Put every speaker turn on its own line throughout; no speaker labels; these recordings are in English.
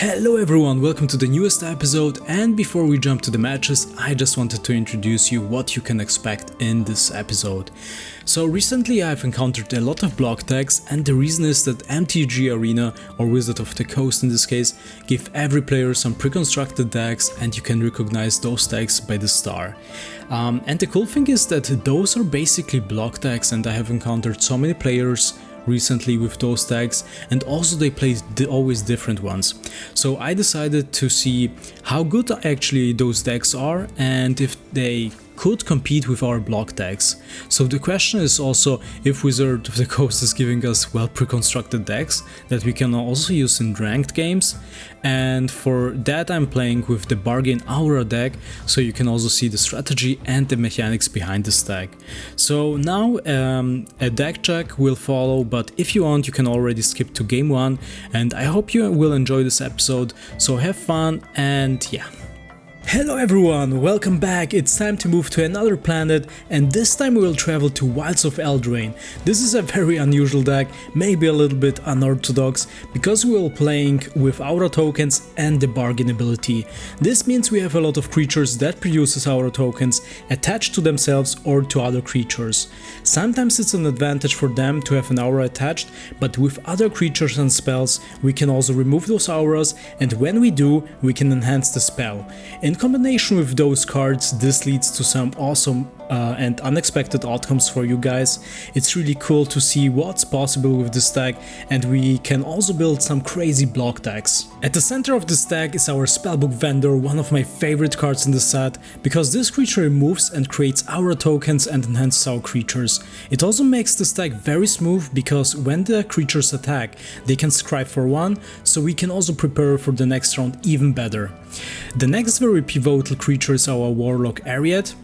Hello everyone, welcome to the newest episode, and before we jump to the matches, I just wanted to introduce you what you can expect in this episode. So recently I've encountered a lot of block tags, and the reason is that MTG Arena, or Wizard of the Coast in this case, give every player some pre-constructed decks, and you can recognize those tags by the star. And the cool thing is that those are basically block tags, and I have encountered so many players recently with those tags, and also they play always different ones. So I decided to see how good actually those decks are and if they could compete with our block tags. So the question is also if Wizard of the Coast is giving us well pre-constructed decks that we can also use in ranked games, and for that I'm playing with the Bargain Aura deck, so you can also see the strategy and the mechanics behind this deck. So now a deck check will follow, but if you want you can already skip to game 1, and I hope you will enjoy this episode, so have fun and yeah. Hello everyone, welcome back. It's time to move to another planet, and this time we will travel to Wilds of Eldraine. This is a very unusual deck, maybe a little bit unorthodox, because we will playing with aura tokens and the bargain ability. This means we have a lot of creatures that produces aura tokens attached to themselves or to other creatures. Sometimes it's an advantage for them to have an aura attached, but with other creatures and spells we can also remove those auras, and when we do, we can enhance the spell. In combination with those cards, this leads to some awesome and unexpected outcomes for you guys. It's really cool to see what's possible with this deck, and we can also build some crazy block decks. At the center of this deck is our Spellbook Vendor, one of my favorite cards in the set, because this creature removes and creates aura tokens and enhances our creatures. It also makes this deck very smooth, because when the creatures attack, they can scry for 1, so we can also prepare for the next round even better. The next very pivotal creature is our Warlock Ariad,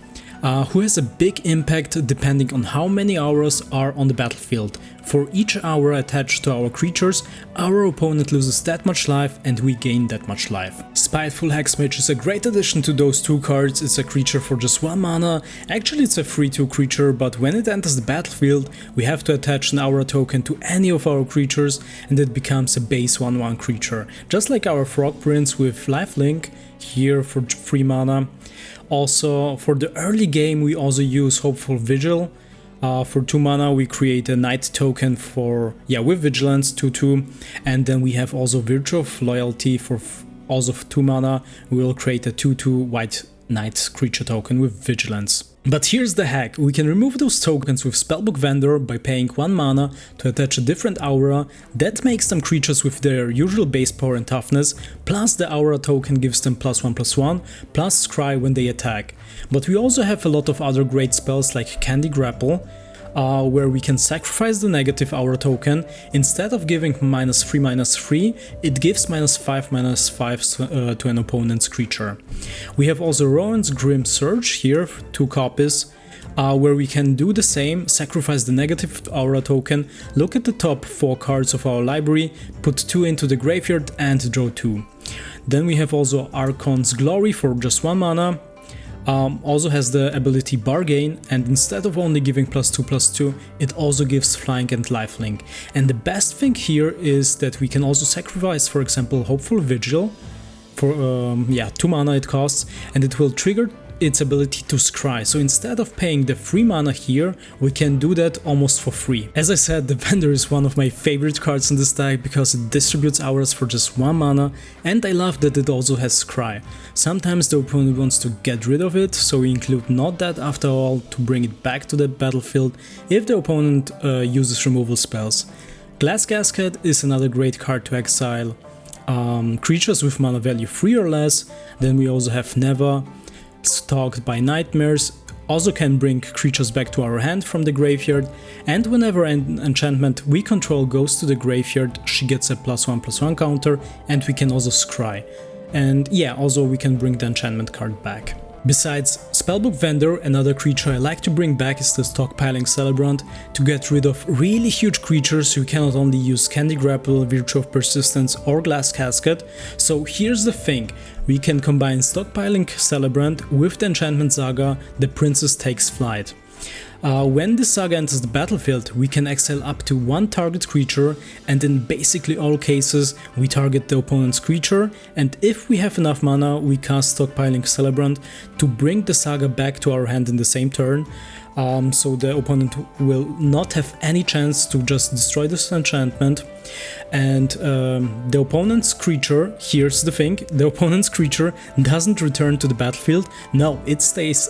who has a big impact depending on how many auras are on the battlefield. For each aura attached to our creatures, our opponent loses that much life and we gain that much life. Spiteful Hexmage is a great addition to those two cards. It's a creature for just 1 mana. Actually it's a 3/2 creature, but when it enters the battlefield we have to attach an aura token to any of our creatures, and it becomes a base 1/1 creature, just like our Frog Prince with lifelink here for 3 mana. Also, for the early game we also use Hopeful Vigil. For 2 mana we create a Knight token for, with Vigilance 2/2, and then we have also Virtue of Loyalty for also 2 mana. We will create a 2/2 white Knight creature token with Vigilance. But here's the hack: we can remove those tokens with Spellbook Vendor by paying 1 mana to attach a different aura. That makes them creatures with their usual base power and toughness, plus the aura token gives them +1/+1, plus scry when they attack. But we also have a lot of other great spells like Candy Grapple, where we can sacrifice the negative aura token. Instead of giving -3/-3, it gives -5/-5 to an opponent's creature. We have also Rowan's Grim Surge here, 2 copies, where we can do the same, sacrifice the negative aura token, look at the top 4 cards of our library, put 2 into the graveyard and draw 2. Then we have also Archon's Glory for just 1 mana. Also has the ability Bargain, and instead of only giving +2/+2, it also gives Flying and Lifelink. And the best thing here is that we can also sacrifice, for example, Hopeful Vigil for 2 mana it costs, and it will trigger its ability to scry. So instead of paying the 3 mana here, we can do that almost for free. As I said, the Vendor is one of my favorite cards in this deck because it distributes auras for just 1 mana, and I love that it also has scry. Sometimes the opponent wants to get rid of it, so we include not that after all to bring it back to the battlefield if the opponent uses removal spells. Glass Casket is another great card to exile creatures with mana value 3 or less. Then we also have Neva, Stalked by Nightmares, also can bring creatures back to our hand from the graveyard, and whenever an enchantment we control goes to the graveyard, she gets a +1/+1 counter, and we can also scry. And also we can bring the enchantment card back. Besides Spellbook Vendor, another creature I like to bring back is the Stockpiling Celebrant. To get rid of really huge creatures you cannot only use Candy Grapple, Virtue of Persistence or Glass Casket. So here's the thing: we can combine Stockpiling Celebrant with the Enchantment Saga, the Princess Takes Flight. When the saga enters the battlefield, we can exile up to one target creature, and in basically all cases we target the opponent's creature, and if we have enough mana we cast Stockpiling Celebrant to bring the saga back to our hand in the same turn. So the opponent will not have any chance to just destroy this enchantment, and the opponent's creature, here's the thing, the opponent's creature doesn't return to the battlefield, no, it stays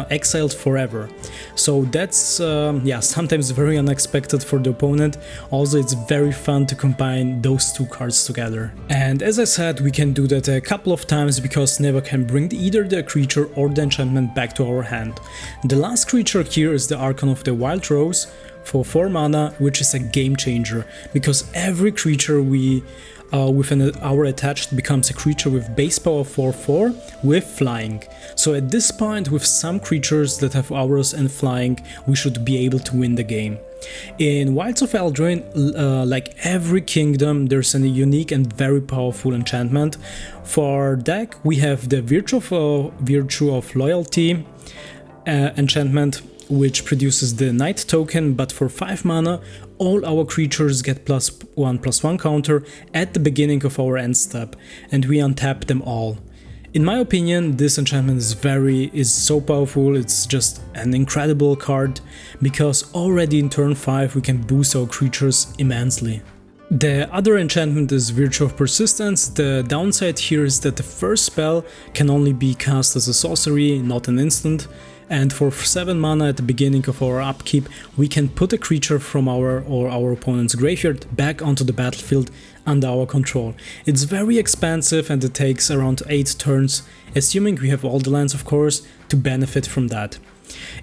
exiled forever. So that's yeah, sometimes very unexpected for the opponent. Also it's very fun to combine those two cards together. And as I said, we can do that a couple of times because Neva can bring either the creature or the enchantment back to our hand. The last creature here is the Archon of the Wild Rose for 4 mana, which is a game changer, because every creature we with an hour attached becomes a creature with base power 4/4 with flying. So at this point, with some creatures that have auras and flying, we should be able to win the game. In Wilds of Eldraine, like every kingdom, there's a unique and very powerful enchantment. For our deck, we have the Virtue of Loyalty enchantment, which produces the Knight token, but for 5 mana, all our creatures get +1/+1 counter at the beginning of our end step, and we untap them all. In my opinion, this enchantment is so powerful, it's just an incredible card, because already in turn 5 we can boost our creatures immensely. The other enchantment is Virtue of Persistence. The downside here is that the first spell can only be cast as a sorcery, not an instant. And for 7 mana at the beginning of our upkeep, we can put a creature from our opponent's graveyard back onto the battlefield under our control. It's very expensive and it takes around 8 turns, assuming we have all the lands of course, to benefit from that.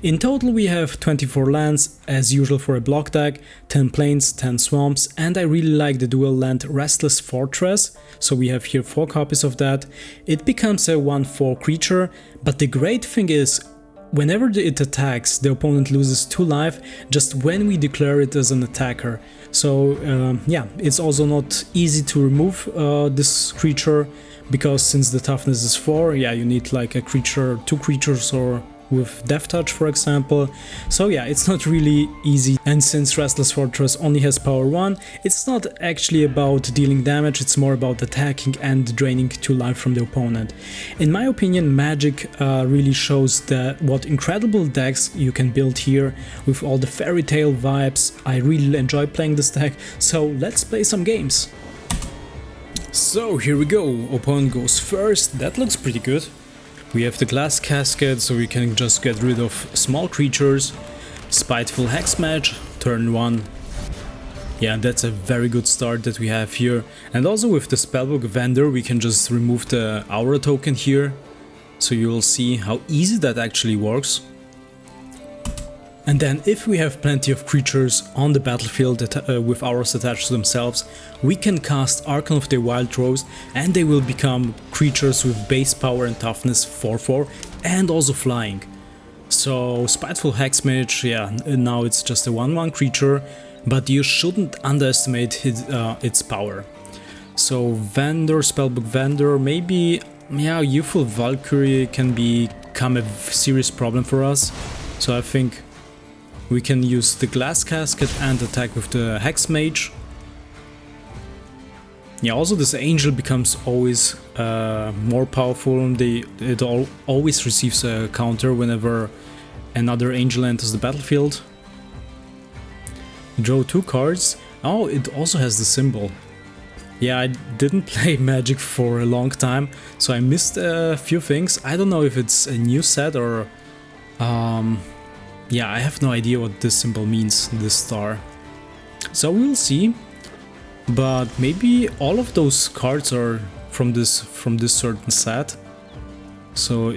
In total we have 24 lands, as usual for a block deck, 10 plains, 10 swamps, and I really like the dual land Restless Fortress, so we have here 4 copies of that. It becomes a 1/4 creature, but the great thing is, whenever it attacks, the opponent loses 2 life just when we declare it as an attacker. So yeah, it's also not easy to remove this creature, because since the toughness is 4, yeah, you need like a creature, 2 creatures or with Death Touch for example. So yeah, it's not really easy, and since Restless Fortress only has power 1, it's not actually about dealing damage, it's more about attacking and draining 2 life from the opponent. In my opinion, Magic really shows what incredible decks you can build here with all the fairy tale vibes. I really enjoy playing this deck, so let's play some games. So here we go, opponent goes first, that looks pretty good. We have the Glass Casket, so we can just get rid of small creatures. Spiteful Hexmage, turn 1. Yeah, that's a very good start that we have here. And also with the Spellbook Vendor, we can just remove the Aura token here. So you will see how easy that actually works. And then if we have plenty of creatures on the battlefield with auras attached to themselves, we can cast Archon of the Wild Rose and they will become creatures with base power and toughness 4/4 and also flying. So Spiteful Hexmage, yeah, now it's just a 1/1 creature, but you shouldn't underestimate its power. So Vendor, Spellbook Vendor, maybe, yeah, Youthful Valkyrie can become a serious problem for us. So I think we can use the Glass Casket and attack with the Hexmage. Yeah, also this Angel becomes always more powerful. It always receives a counter whenever another Angel enters the battlefield. Draw 2 cards. Oh, it also has the symbol. Yeah, I didn't play Magic for a long time, so I missed a few things. I don't know if it's a new set or... yeah, I have no idea what this symbol means, this star. So we'll see, but maybe all of those cards are from this certain set. So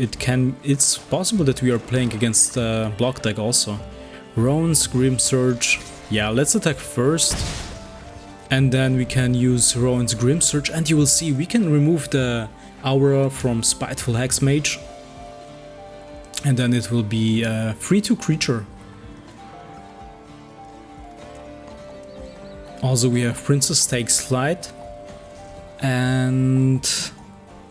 it's possible that we are playing against a block deck also. Rowan's Grim Surge. Yeah, let's attack first. And then we can use Rowan's Grim Surge, and you will see we can remove the Aura from Spiteful Hexmage. And then it will be a 3/2 creature. Also we have Princess Takes Flight. And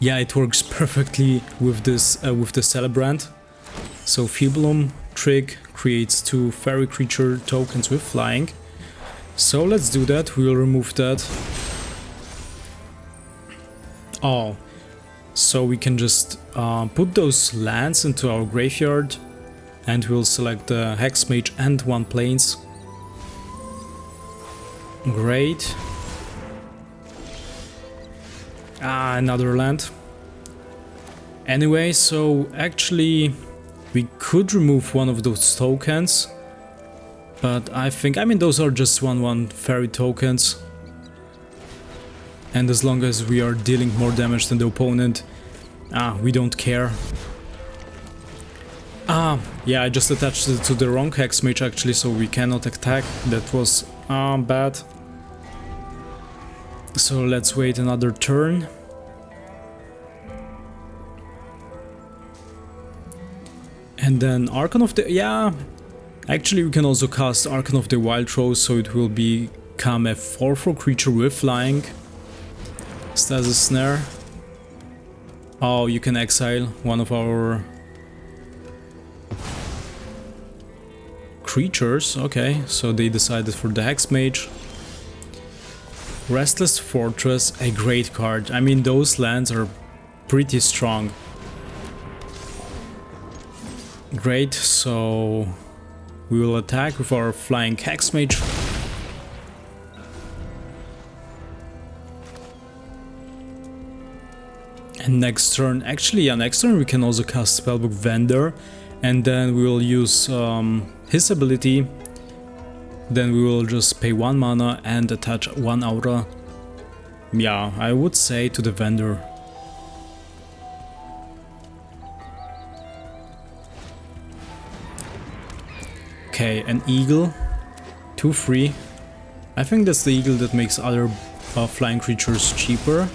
yeah, it works perfectly with this with the Celebrant. So Feeblum, trick creates 2 fairy creature tokens with flying. So let's do that. We will remove that. Oh, so we can just put those lands into our graveyard, and we'll select the Hex Mage and 1 Plains. Great. Another land. Anyway, so actually we could remove one of those tokens, but I mean those are just 1/1 fairy tokens, and as long as we are dealing more damage than the opponent, we don't care. Yeah, I just attached it to the wrong Hex Mage actually, so we cannot attack. That was bad. So let's wait another turn. And then Archon of the... yeah, actually we can also cast Archon of the Wild Rose, so it will become a 4/4 creature with flying. Stasis Snare. Oh, you can exile one of our creatures. Okay, so they decided for the Hex Mage. Restless Fortress, a great card. I mean, those lands are pretty strong. Great, so we will attack with our flying Hex Mage. And next turn, actually, yeah, next turn we can also cast Spellbook Vendor, and then we will use his ability. Then we will just pay 1 mana and attach 1 aura. Yeah, I would say to the Vendor. Okay, an Eagle, 2/3. I think that's the Eagle that makes other flying creatures cheaper.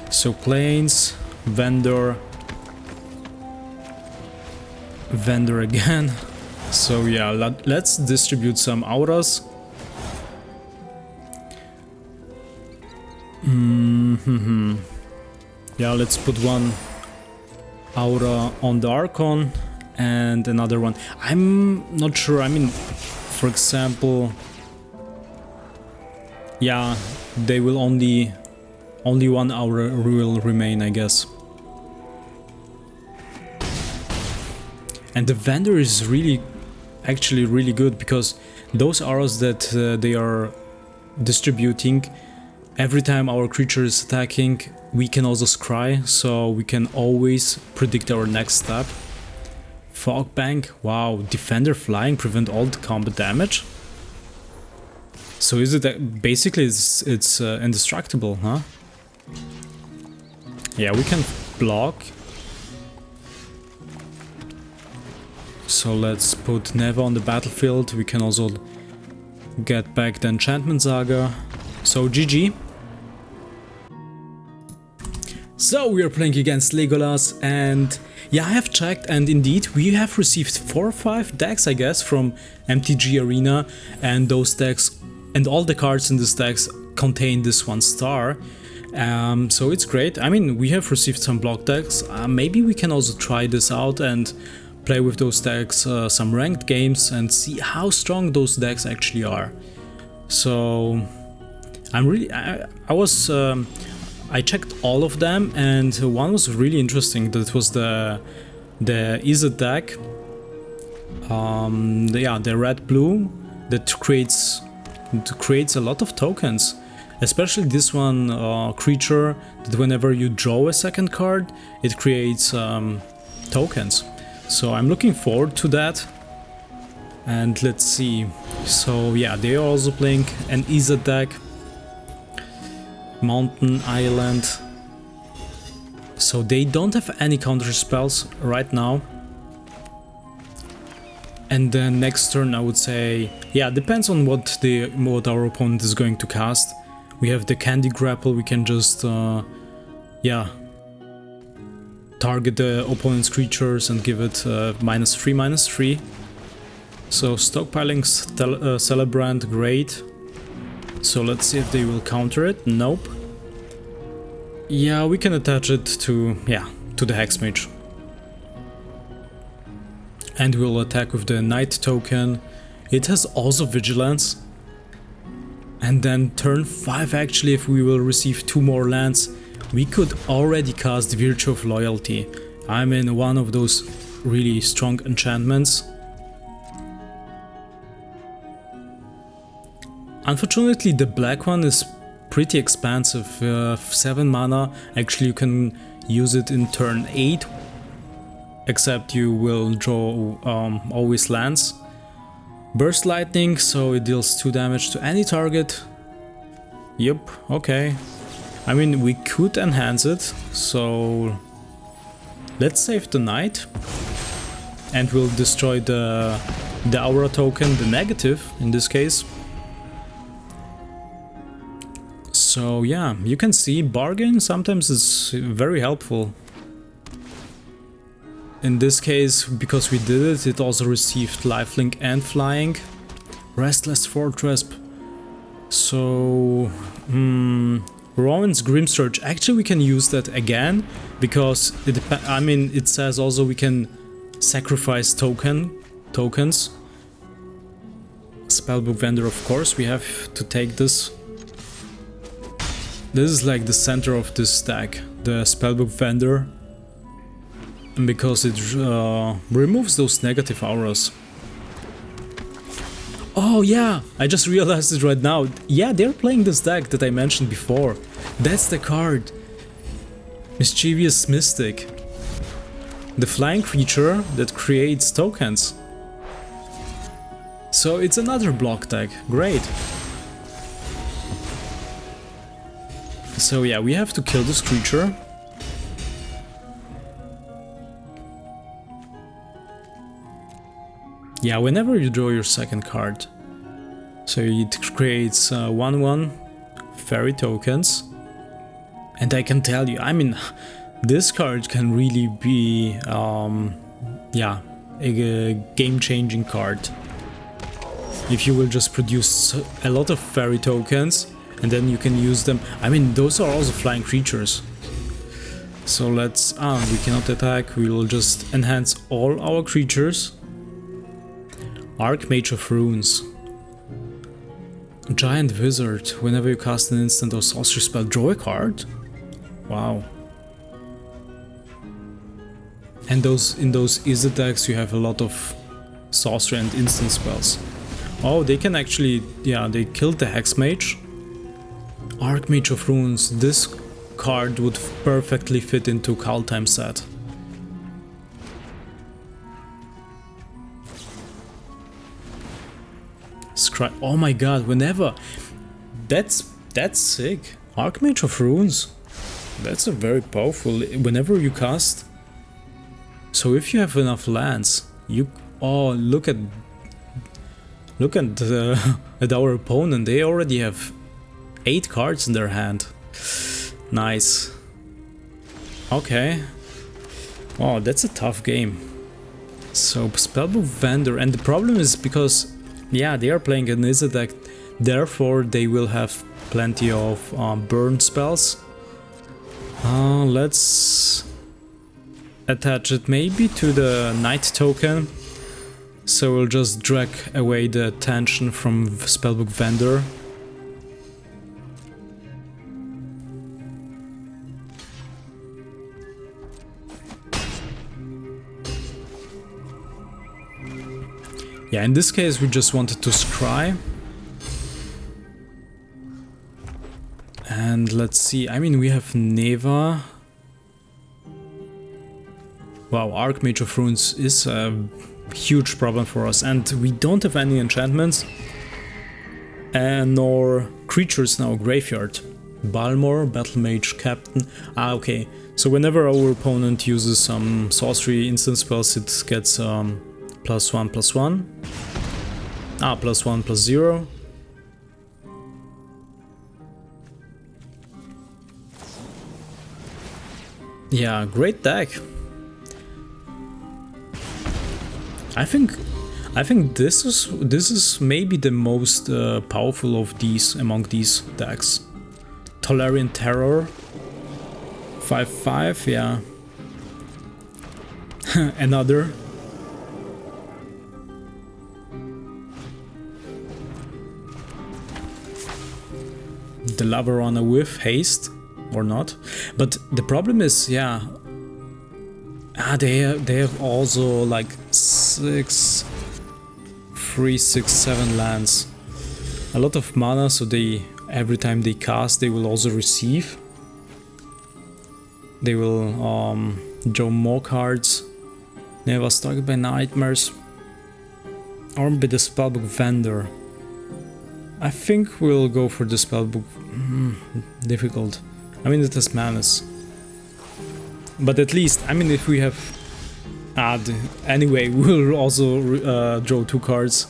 So Plains, Vendor, Vendor again. So yeah, let's distribute some auras. Yeah, let's put 1 aura on the Archon and another one. I'm not sure, I mean, for example, yeah, they will only 1 aura will remain, I guess. And the Vendor is actually really good, because those auras that they are distributing, every time our creature is attacking, we can also scry, so we can always predict our next step. Fog Bank, wow, Defender Flying, prevent all the combat damage. So is it that basically it's indestructible, huh? Yeah, we can block. So let's put Neva on the battlefield. We can also get back the Enchantment Saga. So GG. So we are playing against Legolas, and yeah, I have checked, and indeed we have received 4 or 5 decks, I guess, from MTG Arena, and those decks and all the cards in this decks contain this 1 star. So it's great. I mean, we have received some block decks. Maybe we can also try this out and play with those decks some ranked games and see how strong those decks actually are. So I'm really I checked all of them, and one was really interesting. That was the Izzet deck. The red-blue that creates a lot of tokens. Especially this one creature that whenever you draw a second card, it creates tokens. So I'm looking forward to that. And let's see. So yeah, they are also playing an Izzet deck. Mountain Island. So they don't have any counter spells right now. And then next turn I would say, yeah, depends on what our opponent is going to cast. We have the Candy Grapple, we can just yeah, target the opponent's creatures and give it -3/-3. So stockpiling Celebrant, great. So let's see if they will counter it. Nope. Yeah, we can attach it to the Hex Mage. and we'll attack with the Knight token. It has also Vigilance. And then turn 5 actually, if we will receive 2 more lands, we could already cast Virtue of Loyalty. I mean, one of those really strong enchantments. Unfortunately, the black one is pretty expensive. 7 mana, actually you can use it in turn 8, except you will draw always lands. Burst Lightning, so it deals 2 damage to any target. Yep, okay. I mean, we could enhance it, so let's save the Knight. And we'll destroy the Aura token, the negative in this case. So yeah, you can see bargain sometimes is very helpful. In this case, because we did it, it also received lifelink and flying. Restless Fortress. So, Rowan's Grim Surge. Actually, we can use that again, because it says also we can sacrifice tokens. Spellbook Vendor, of course, we have to take this. This is like the center of this stack, the Spellbook Vendor. Because it removes those negative auras. Oh yeah, I just realized it right now. Yeah, they're playing this deck that I mentioned before. That's the card. Mischievous Mystic. The flying creature that creates tokens. So it's another block deck. Great. So yeah, we have to kill this creature. Yeah, whenever you draw your second card, so it creates 1/1 fairy tokens, and I can tell you, I mean, this card can really be, yeah, a game-changing card. If you will just produce a lot of fairy tokens, and then you can use them. I mean, those are also flying creatures. So let's, we cannot attack, we will just enhance all our creatures. Archmage of Runes. Giant Wizard. Whenever you cast an instant or sorcery spell, draw a card? Wow. And in those Izzet decks you have a lot of sorcery and instant spells. Oh, they can actually, yeah, they killed the Hexmage. Archmage of Runes. This card would perfectly fit into Kaldheim set. Oh my god, whenever. That's sick. Archmage of Runes. That's a very powerful, whenever you cast. So if you have enough lands, you, oh, look at at our opponent. They already have 8 cards in their hand. Nice. Okay. Oh, that's a tough game. So Spellbook Vendor, and the problem is because, yeah, they are playing an Izzet deck, therefore they will have plenty of burn spells. Let's attach it maybe to the Knight token, so we'll just drag away the attention from Spellbook Vendor. Yeah, in this case we just wanted to scry. And let's see, I mean, we have Neva. Wow, Archmage of Runes is a huge problem for us, and we don't have any enchantments nor creatures in our graveyard. Balmor, Battle Mage, Captain. Okay, so whenever our opponent uses some sorcery instant spells, it gets +1/+1. +1/+0. Yeah, great deck. I think this is maybe the most powerful of these among these decks. Tolarian Terror, 5/5, yeah. Another. the lava runner with haste or not. But the problem is, yeah, they have also like 6, 3, 6, 7 lands. A lot of mana, so every time they cast, they will also receive. They will draw more cards. Never struck by nightmares. Armed by the spellbook vendor. I think we'll go for the spellbook. Difficult. I mean, it has manas. But at least, I mean, if we have... anyway, we'll also draw 2 cards.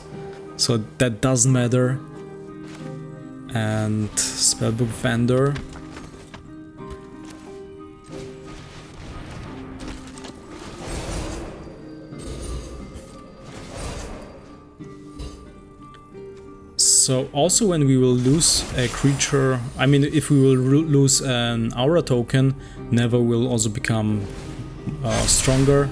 So that doesn't matter. And spellbook vendor. So also when we will lose a creature, I mean if we will lose an aura token, Neva will also become stronger.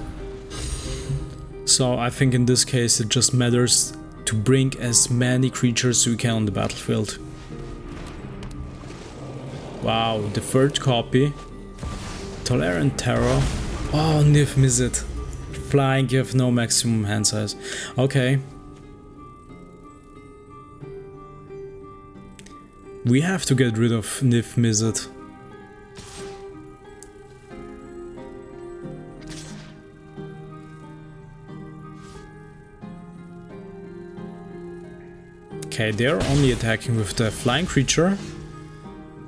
So I think in this case it just matters to bring as many creatures as we can on the battlefield. Wow, the third copy. Tolerant Terror. Oh, niv-mizzet. Flying, you have no maximum hand size. Okay. We have to get rid of niv-mizzet. Okay, they're only attacking with the flying creature.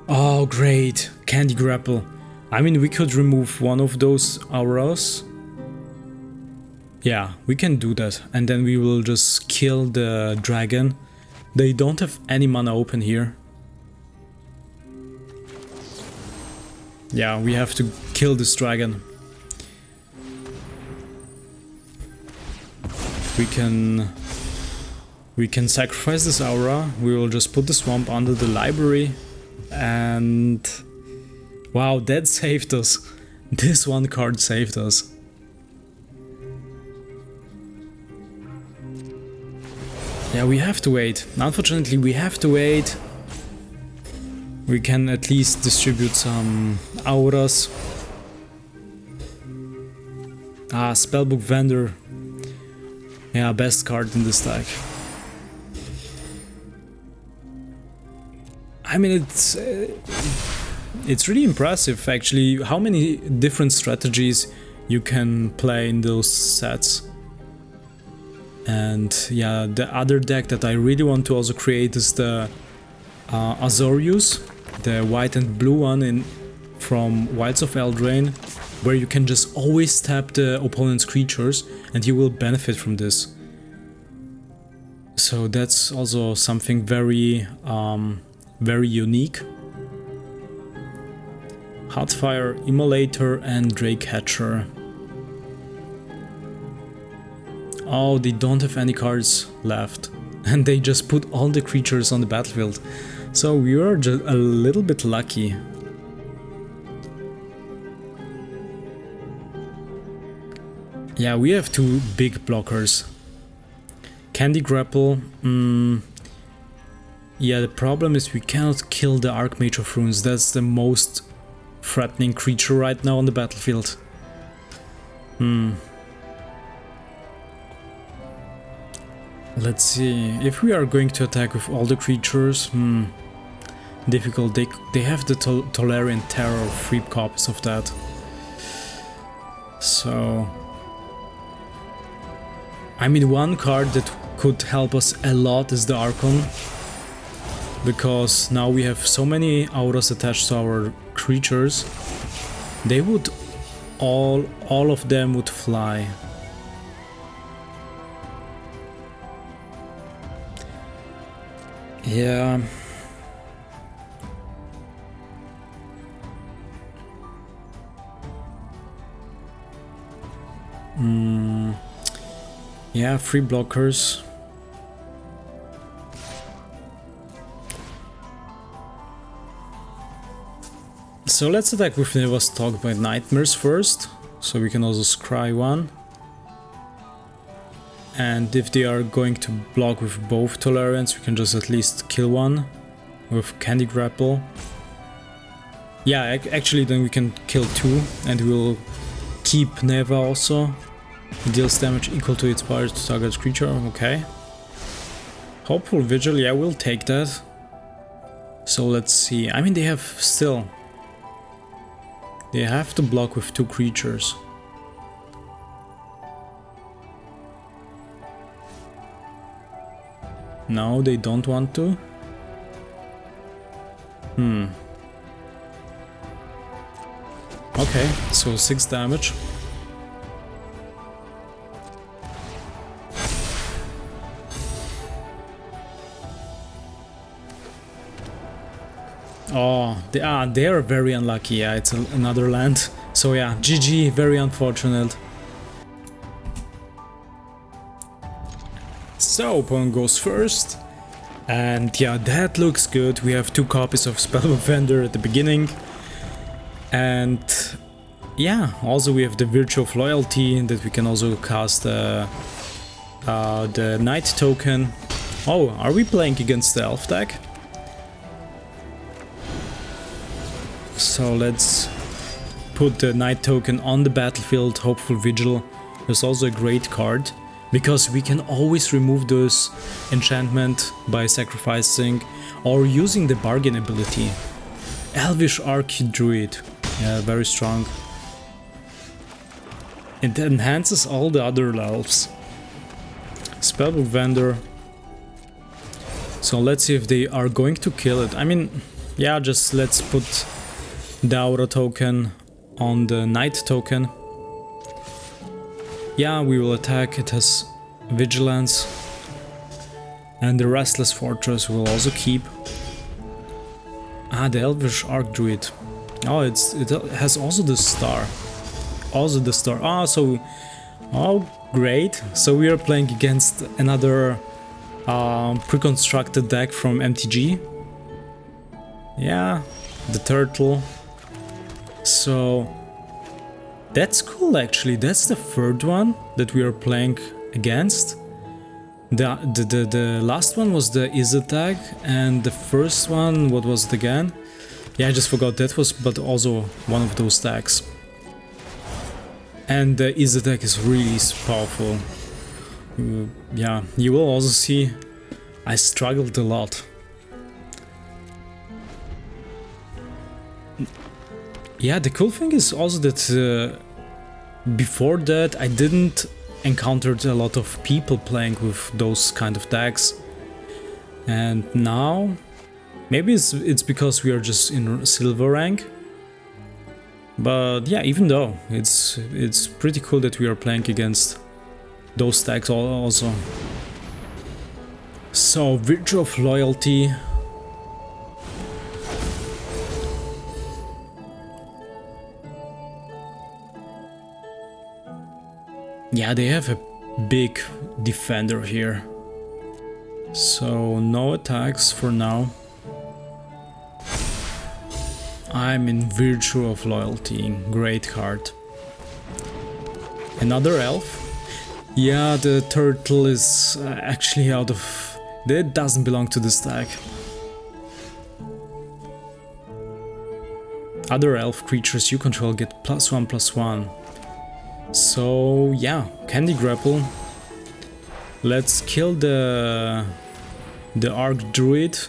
Oh, great. Candy Grapple. I mean, we could remove one of those auras. Yeah, we can do that. And then we will just kill the dragon. They don't have any mana open here. Yeah, we have to kill this dragon. We can sacrifice this aura. We will just put the swamp under the library. And wow, that saved us. This one card saved us. Yeah, we have to wait. Unfortunately, we have to wait. We can at least distribute some auras. Spellbook vendor. Yeah, best card in this deck. I mean, it's really impressive actually how many different strategies you can play in those sets. And yeah, the other deck that I really want to also create is the Azorius, the white and blue one from Wilds of Eldraine, where you can just always tap the opponent's creatures and you will benefit from this. So that's also something very very unique. Heartfire, Immolator and Drake Hatcher. Oh, they don't have any cards left and they just put all the creatures on the battlefield. So we are just a little bit lucky. Yeah, we have 2 big blockers. Candy Grapple. Yeah, the problem is we cannot kill the Archmage of Runes. That's the most threatening creature right now on the battlefield. Let's see. If we are going to attack with all the creatures, difficult. They have the Tolerant Terror, 3 copies of that. So I mean, one card that could help us a lot is the Archon, because now we have so many auras attached to our creatures. They would all of them would fly. Yeah. Yeah, 3 blockers. So let's attack with Neva's Talk by Nightmares first, so we can also scry one. And if they are going to block with both Tolerance, we can just at least kill one. with Candy Grapple. Yeah, actually then we can kill 2 and we'll keep Neva also. It deals damage equal to its power to target creature, okay. Hopeful Vigil, yeah, we'll take that. So let's see, I mean they have still... They have to block with 2 creatures. No, they don't want to. Okay, so 6 damage. Oh, they are very unlucky. Yeah, it's another land. So yeah, GG, very unfortunate. So opponent goes first. And yeah, that looks good. We have 2 copies of Spellbook Vendor at the beginning. And yeah, also we have the Virtue of Loyalty that we can also cast the Knight token. Oh, are we playing against the Elf deck? So let's put the Knight token on the battlefield. Hopeful Vigil is also a great card, because we can always remove those enchantment by sacrificing or using the bargain ability. Elvish Archdruid, yeah, very strong. It enhances all the other elves. Spellbook Vendor. So let's see if they are going to kill it. I mean, yeah, just let's put the Aura token on the Knight token. Yeah, we will attack. It has Vigilance. And the Restless Fortress will also keep. Ah, the Elvish Archdruid. Oh, it has also the star. Also the star. Ah, so... Oh, great. So we are playing against another Preconstructed deck from MTG. Yeah, the turtle. So... That's cool actually. That's the third one that we are playing against. The last one was the Izzet deck, and the first one, what was it again? Yeah, I just forgot, that was but also one of those decks. And the Izzet deck is really powerful. Yeah, you will also see I struggled a lot. Yeah, the cool thing is also that before that I didn't encounter a lot of people playing with those kind of decks. And now, maybe it's because we are just in silver rank. But yeah, even though, it's pretty cool that we are playing against those decks also. So, Virtue of Loyalty. Yeah, they have a big defender here. So, no attacks for now. I'm in Virtue of Loyalty, great card. Another elf? Yeah, the turtle is actually out of... It doesn't belong to this deck. Other elf creatures you control get +1/+1. So yeah, Candy Grapple. Let's kill the Archdruid.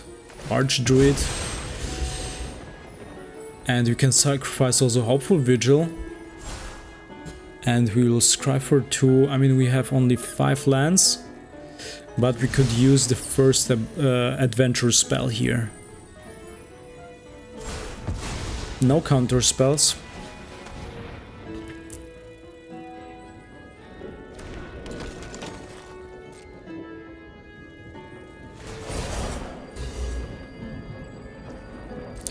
And you can sacrifice also Hopeful Vigil. And we will scry for 2. I mean, we have only 5 lands, but we could use the first adventure spell here. No counter spells.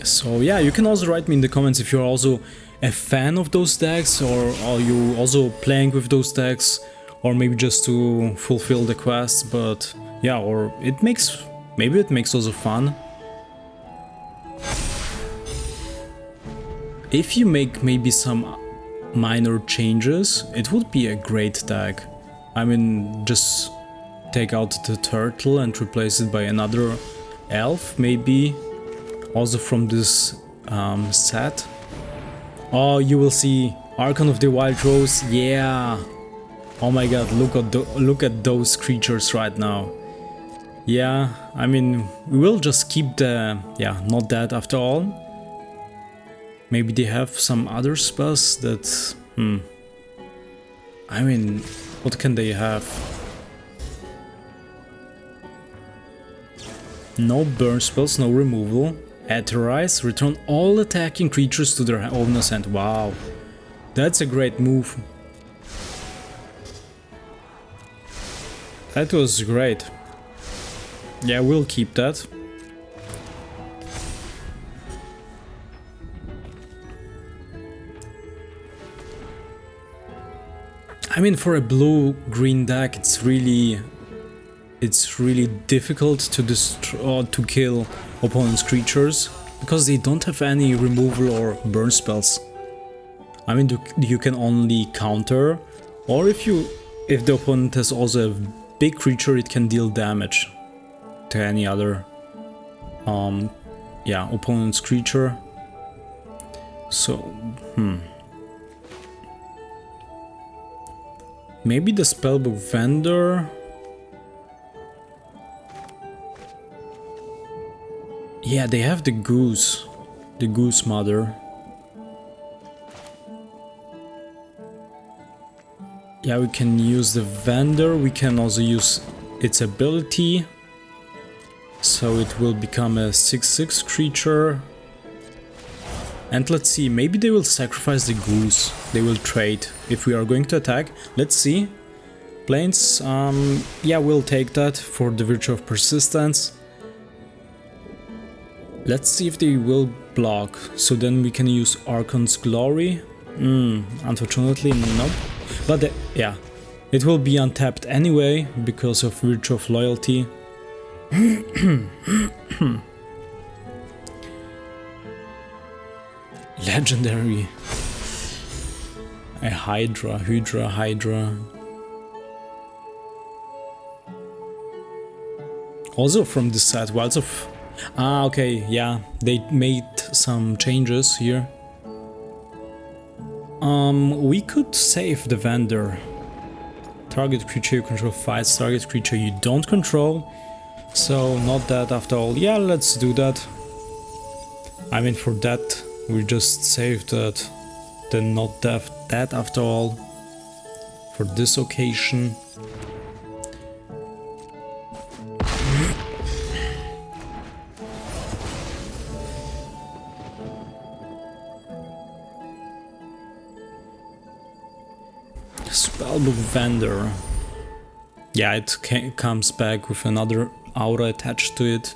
So yeah, you can also write me in the comments if you're also a fan of those decks, or are you also playing with those decks, or maybe just to fulfill the quests. But yeah, or maybe it makes also fun. If you make maybe some minor changes, it would be a great deck. I mean, just take out the turtle and replace it by another elf maybe, Also from this set. Oh, you will see Archon of the Wild Rose. Yeah. Oh my god, look at those creatures right now. Yeah, I mean, we will just keep the... yeah, not that after all. Maybe they have some other spells that... I mean, what can they have? No burn spells, no removal. Aetherize, return all attacking creatures to their owner's hand. Wow, that's a great move. That was great. Yeah, we'll keep that. I mean, for a blue-green deck, it's really difficult to destroy or to kill opponent's creatures because they don't have any removal or burn spells. I mean, you can only counter, or if the opponent has also a big creature, it can deal damage to any other yeah, opponent's creature. So maybe the spellbook vendor. Yeah, they have the goose mother. Yeah, we can use the vendor, we can also use its ability. So it will become a 6/6 creature. And let's see, maybe they will sacrifice the goose. They will trade if we are going to attack. Let's see. Plains, yeah, we'll take that for the Virtue of Persistence. Let's see if they will block. So then we can use Archon's Glory. Unfortunately, nope. But yeah, it will be untapped anyway because of Virtue of Loyalty. Legendary. A Hydra. Also from this set, Wilds of... okay, yeah, they made some changes here. We could save the vendor. Target creature you control fights target creature you don't control. So not that after all. Yeah, let's do that. I mean, for that we just saved that. Then not that after all. For this occasion. Spellbook vendor. Yeah, it comes back with another aura attached to it.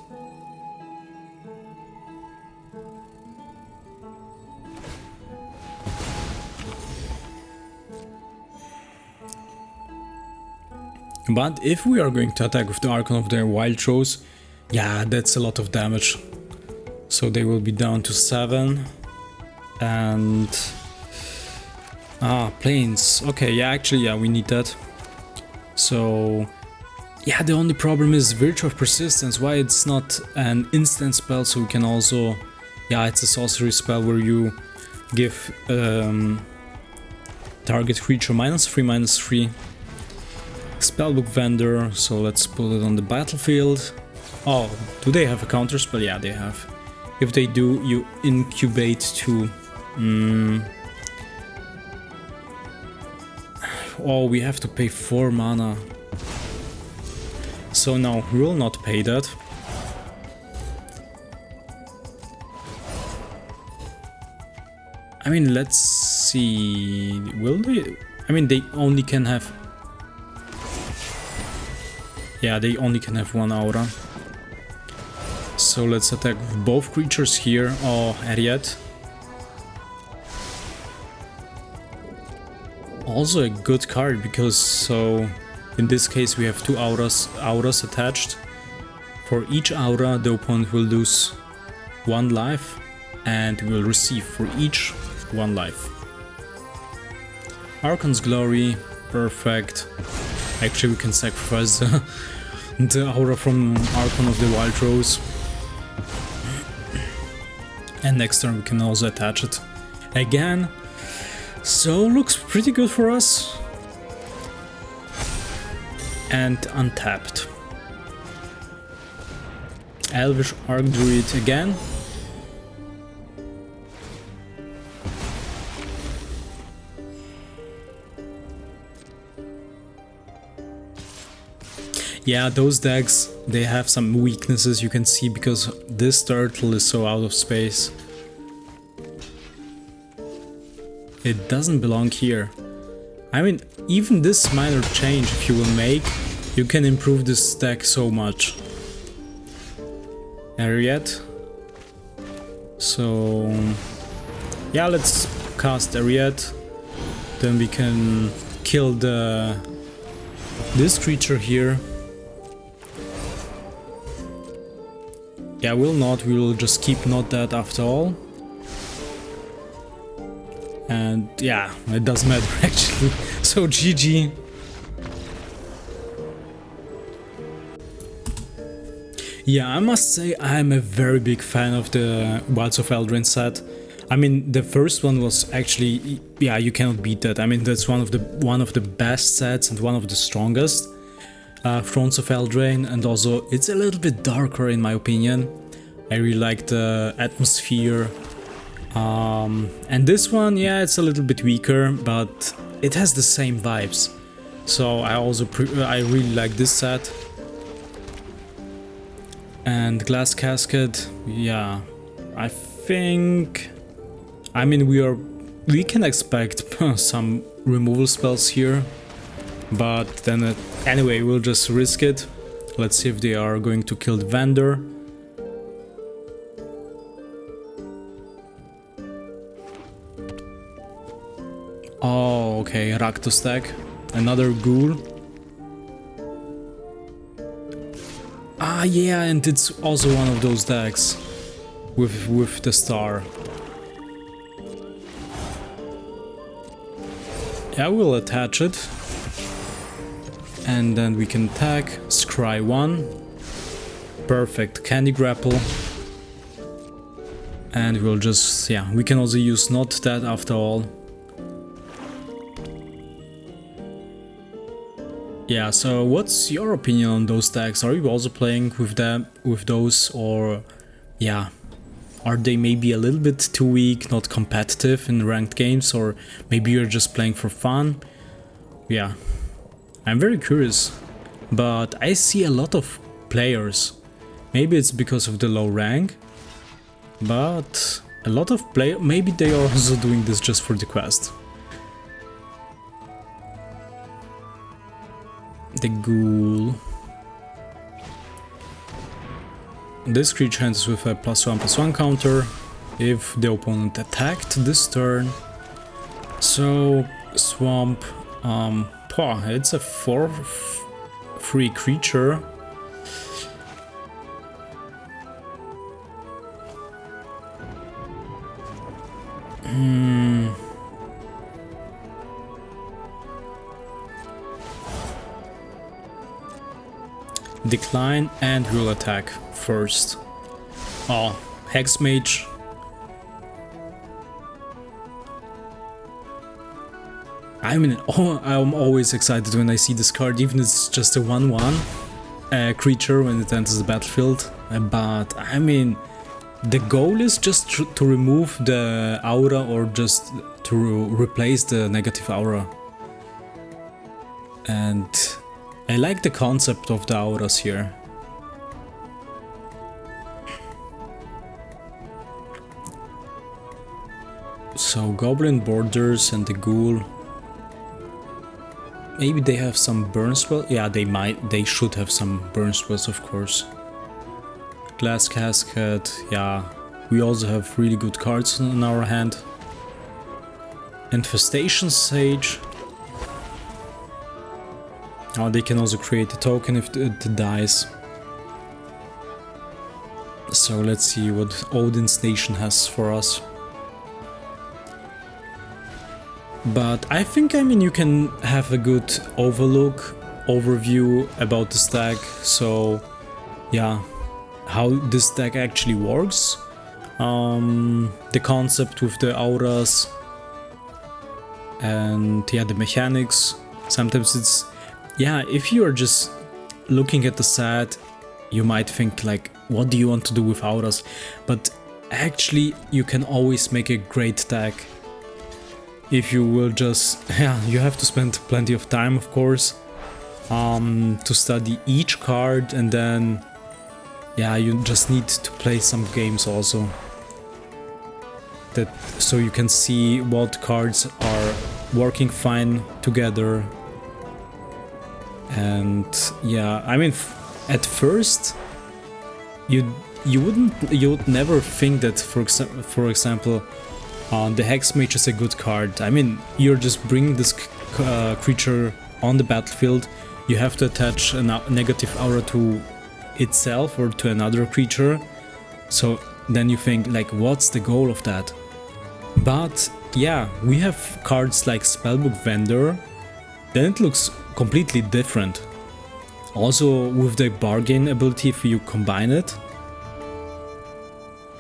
But if we are going to attack with the Archon of the Wild Rose, yeah, that's a lot of damage. So they will be down to 7. And... plains. Okay, yeah, actually, yeah, we need that. So... yeah, the only problem is Virtue of Persistence. Why it's not an instant spell, so we can also... yeah, it's a sorcery spell where you give target creature -3/-3. Spellbook vendor, so let's put it on the battlefield. Oh, do they have a counter spell? Yeah, they have. If they do, you incubate to... oh, we have to pay 4 mana. So no, we will not pay that. I mean, let's see... will they... I mean, they only can have... yeah, they only can have 1 aura. So let's attack with both creatures here. Oh, Ariat. Also a good card, because so in this case we have 2 auras attached. For each aura the opponent will lose 1 life and will receive for each 1 life. Archon's Glory, perfect. Actually we can sacrifice the aura from Archon of the Wild Rose. And next turn we can also attach it again. So looks pretty good for us. And untapped. Elvish Archdruid again. Yeah, those decks, they have some weaknesses you can see because this turtle is so out of space. It doesn't belong here. I mean, even this minor change if you will make, you can improve this deck so much. Ariat. So yeah, let's cast Ariat. Then we can kill this creature here. Yeah, we will just keep not that after all. And yeah, it doesn't matter actually. So GG. Yeah, I must say I'm a very big fan of the Wilds of Eldraine set. I mean, the first one was actually, yeah, you cannot beat that. I mean, that's one of the best sets and one of the strongest. Thrones of Eldraine, and also it's a little bit darker in my opinion. I really like the atmosphere. And this one, yeah, it's a little bit weaker, but it has the same vibes. So I really like this set. And Glass Casket, yeah, I think, I mean, we can expect some removal spells here. But then anyway, we'll just risk it. Let's see if they are going to kill the vendor. Oh, okay, Rakdos deck. Another ghoul. Ah, yeah, and it's also one of those decks with the star. Yeah, we'll attach it. And then we can attack, scry 1, perfect, Candy Grapple, and we'll just, yeah, we can also use not that after all. Yeah, so what's your opinion on those decks? Are you also playing with those, or yeah, are they maybe a little bit too weak, not competitive in ranked games, or maybe you're just playing for fun? Yeah. I'm very curious, but I see a lot of players. Maybe it's because of the low rank, but a lot of players, maybe they are also doing this just for the quest. The ghoul. This creature enters with a +1/+1 counter if the opponent attacked this turn. So swamp. It's a 4/3 creature. Decline, and we'll attack first. Oh, Hex Mage. I mean, I'm always excited when I see this card, even if it's just a 1/1 creature when it enters the battlefield. But I mean, the goal is just to remove the aura or just to replace the negative aura. And I like the concept of the auras here. So Goblin Borders and the Ghoul. Maybe they have some burn spell. Yeah, they should have some burn spells, of course. Glass Casket, yeah. We also have really good cards in our hand. Infestation Sage. Oh, they can also create a token if it dies. So let's see what Odin's Nation has for us. But I think, I mean, you can have a good overview about this deck. So yeah, how this deck actually works. the concept with the auras, and yeah, the mechanics. Sometimes it's, yeah, if you are just looking at the set, you might think like, what do you want to do with auras? But actually you can always make a great deck if you will just, yeah, you have to spend plenty of time, of course, to study each card, and then yeah, you just need to play some games also, that so you can see what cards are working fine together. And yeah, I mean, at first you would never think that, for example, the Hex Mage is a good card. I mean, you're just bringing this creature on the battlefield, you have to attach a negative aura to itself or to another creature, so then you think like, what's the goal of that? But yeah, we have cards like Spellbook Vendor, then it looks completely different. Also with the bargain ability, if you combine it,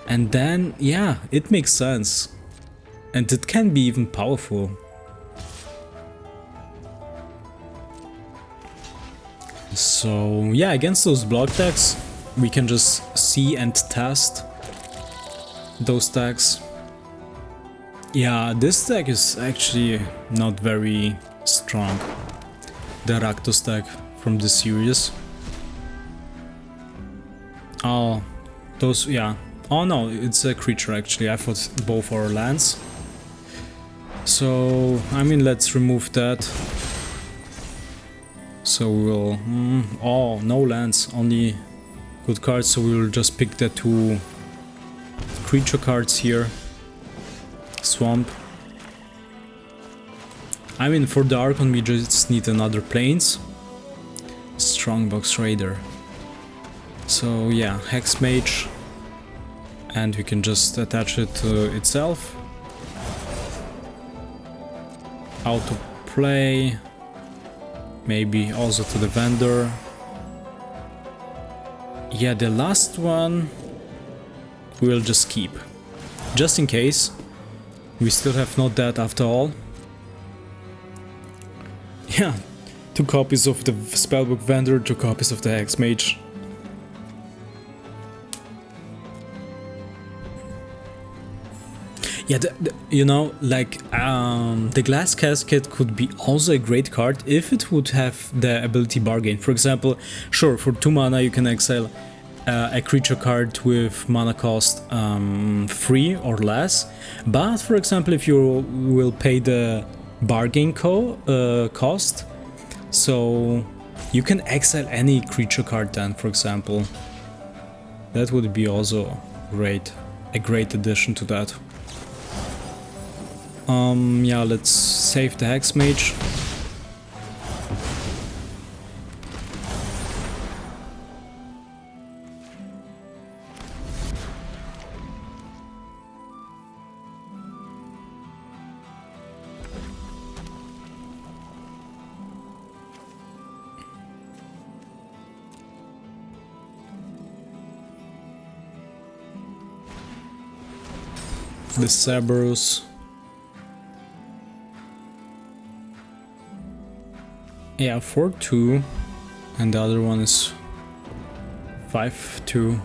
and then yeah, it makes sense. And it can be even powerful. So yeah, against those block decks, we can just see and test those decks. Yeah, this deck is actually not very strong. The Rakdos deck from this series. Oh, those, yeah. Oh no, it's a creature actually. I thought both are lands. So, I mean, let's remove that. So we'll... oh, no lands, only good cards, so we'll just pick the two creature cards here. Swamp. I mean, for the Archon we just need another Plains. Strongbox Raider. So yeah, Hex Mage. And we can just attach it to itself. Auto play, maybe also to the vendor. Yeah, the last one we'll just keep, just in case. We still have not that after all. Yeah, 2 copies of the Spellbook Vendor, 2 copies of the Hex Mage. Yeah, you know, like, the Glass Casket could be also a great card if it would have the ability Bargain. For example, sure, for 2 mana you can exile a creature card with mana cost 3 or less, but for example, if you will pay the Bargain cost, so you can exile any creature card then, for example. That would be also great, a great addition to that. Yeah, let's save the Hex Mage. The Cerberus. Yeah, 4-2, and the other one is 5-2.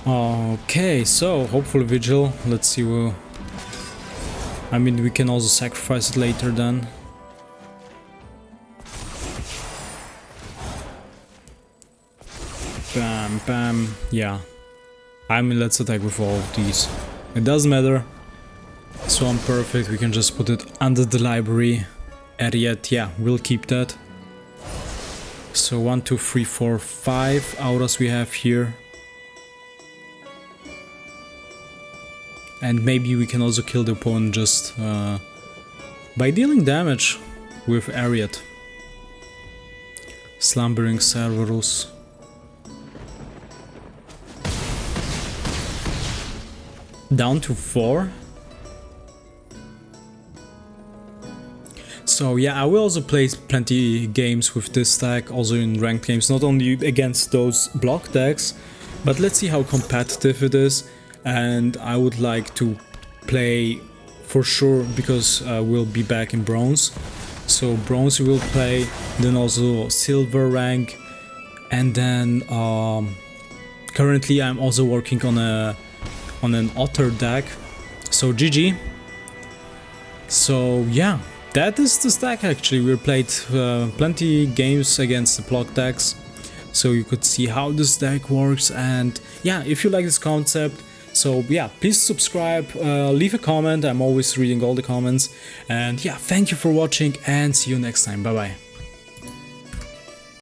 Okay, so hopefully Vigil. Let's see. I mean, we can also sacrifice it later then. Bam, bam. Yeah. I mean, let's attack with all of these. It doesn't matter. So I'm perfect. We can just put it under the library. Ariet, yeah, we'll keep that. So 1, 2, 3, 4, 5 auras we have here. And maybe we can also kill the opponent just by dealing damage with Ariet. Slumbering Cerberus. Down to 4. So yeah, I will also play plenty games with this deck, also in ranked games, not only against those block decks, But let's see how competitive it is, and I would like to play for sure, because we'll be back in bronze. So bronze we will play, then also silver rank, and then currently I'm also working on an otter deck. So GG. So yeah, that is the stack actually. We played plenty games against the block decks, so you could see how this deck works. And yeah, if you like this concept, so yeah, please subscribe, leave a comment. I'm always reading all the comments. And yeah, thank you for watching, and see you next time. Bye bye.